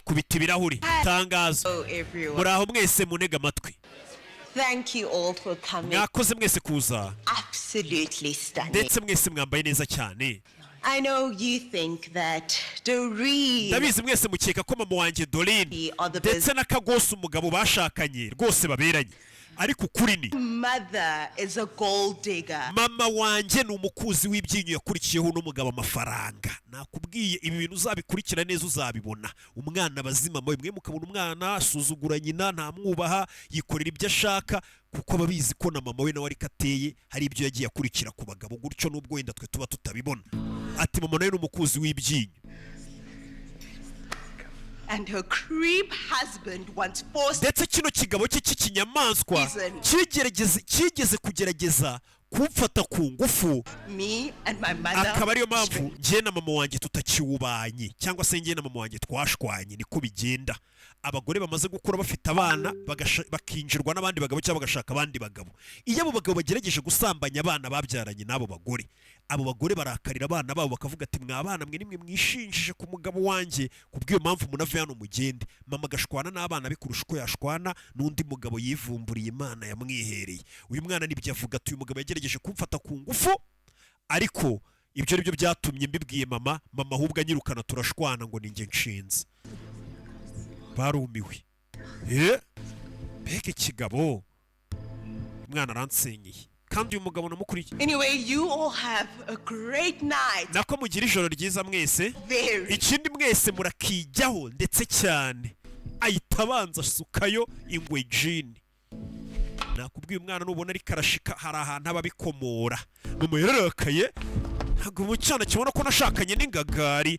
akubita ibirahuri tangazo Oh, everyone. muraho mwese munega amatwi Thank you all for coming. mwakoze mwese kuza Absolutely stunning. ndetse mwese mwambaye neza cyane I know you think that Doreen ndabizi mwese mukeka ko mama wanjye Doreen ndetse na Kagosi umugabo bashakanye rwose baberanye ariko ukuri ni mother is a gold digger. mama wanjye ni umukuzi w'ibyinyo yakurikiyeho n'umugabo amafaranga nakubwiye ibi bintu uzabikurikira neza uzabibona umwana bazima mwe mukabona umwana asuzugura nyina ntamwubaha yikorera ibyo ashaka kuko babizi ko na mama we nawe ariko ateye hari ibyo yagiye akurikira ku bagabo gutyo n'ubwo wenda twe tuba tutabibona ati mama nawe ni umukuzi w'ibyinyo And her creep husband once forced ndetse kino kigabo cye cy'ikinyamaswa kigeze kugerageza kumfata ku ngufu me and my mother. akaba ariyo mpamvu njye na mama wanjye tutakiwubanye cyangwa se njye na mama wanjye twashwanye niko bigenda abagore bamaze gukura bafite abana bakinjirwa n'abandi bagabo cyangwa bagashaka abandi bagabo iyo abo bagabo bagerageje gusambanya abana babyaranye n'abo bagore abo bagore barakarira abana babo bakavuga ati mwabana mwe nimwe mwishinjije ku mugabo wanjye kubw'iyo mpamvu munave hano mugende mama agashwana n'abana bikurusha uko yashwana n'undi mugabo yivumburiye Imana yamwihereye uyu mwana nibyo avuga ati uyu mugabo yagerageje kumfata ku ngufu ariko ibyo ari byo byatumye mbibwiye mama ahubwo anyirukana turashwana ngo ninjye nshinze barumiwe mbega ikigabo umwana aransenyeye kandi uyu mugabo namukurikiye Anyway, you all have a great night. nako mugira ijoro ryiza mwese Very. ikindi mwese murakijyaho ndetse cyane ahita abanza asukayo ingwe jini nakubwiye umwana nubona ari karashika hari ahantu aba bikomora mama yararakaye ntabwo umucyana kibona ko nashakanye n'ingagari